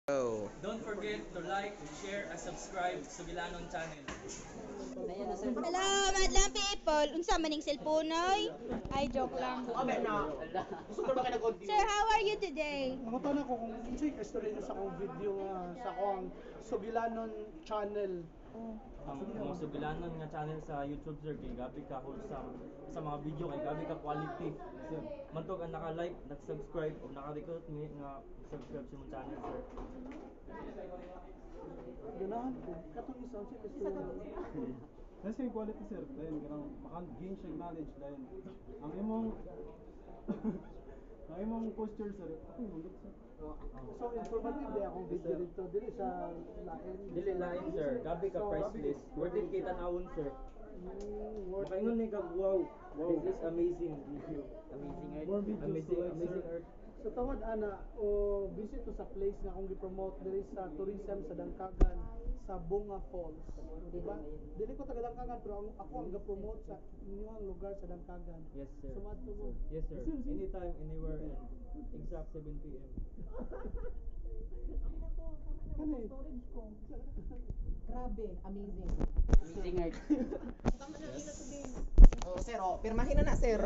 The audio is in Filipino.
Oh. Don't forget to like, share, and subscribe sa Bilanon channel. Hello, madlang people. Unsa maning cellphone-oy? Ay, joke lang. Sir, how are you today? Nangutan ako kung unsay istorya niyo sa akong video nga sa akong Sugilanon channel. Ang mga Bilanon nga channel sa YouTube, sir, kay gabi ka wholesome. Sa mga video kay gabi ka quality. Sir, mantog ang naka-like, nag-subscribe, o naka-record ni nga subscribe sa mong channel, sir. Ganahan ko. Katong isa unsay istorya. Kasi yung quality sir, dahil maka-gain siya knowledge dahil ang imong ang imong posture sir, ako yung magit sir. So informative day akong video dito dili sa lain. Dili lain, sir. Gabi ka priceless. Worth it kita naon, sir. Makaingon ni kag wow. This is amazing video. Amazing art. More videos Amazing, to like, amazing sir. art. Sa tawad ana o visit to sa place nga akong gi-promote diri sa tourism sa Dangkagan sa Bunga Falls. Diba? Dili ko taga Dangkagan pero ako ang ga-promote sa inyong lugar sa Dangkagan. Yes, sir. Sumadto mo. Yes, sir. Anytime, anywhere, and exact 7 p.m. Kani? Grabe, amazing. Amazing art. Oh, sir, oh, pirmahin na na, sir.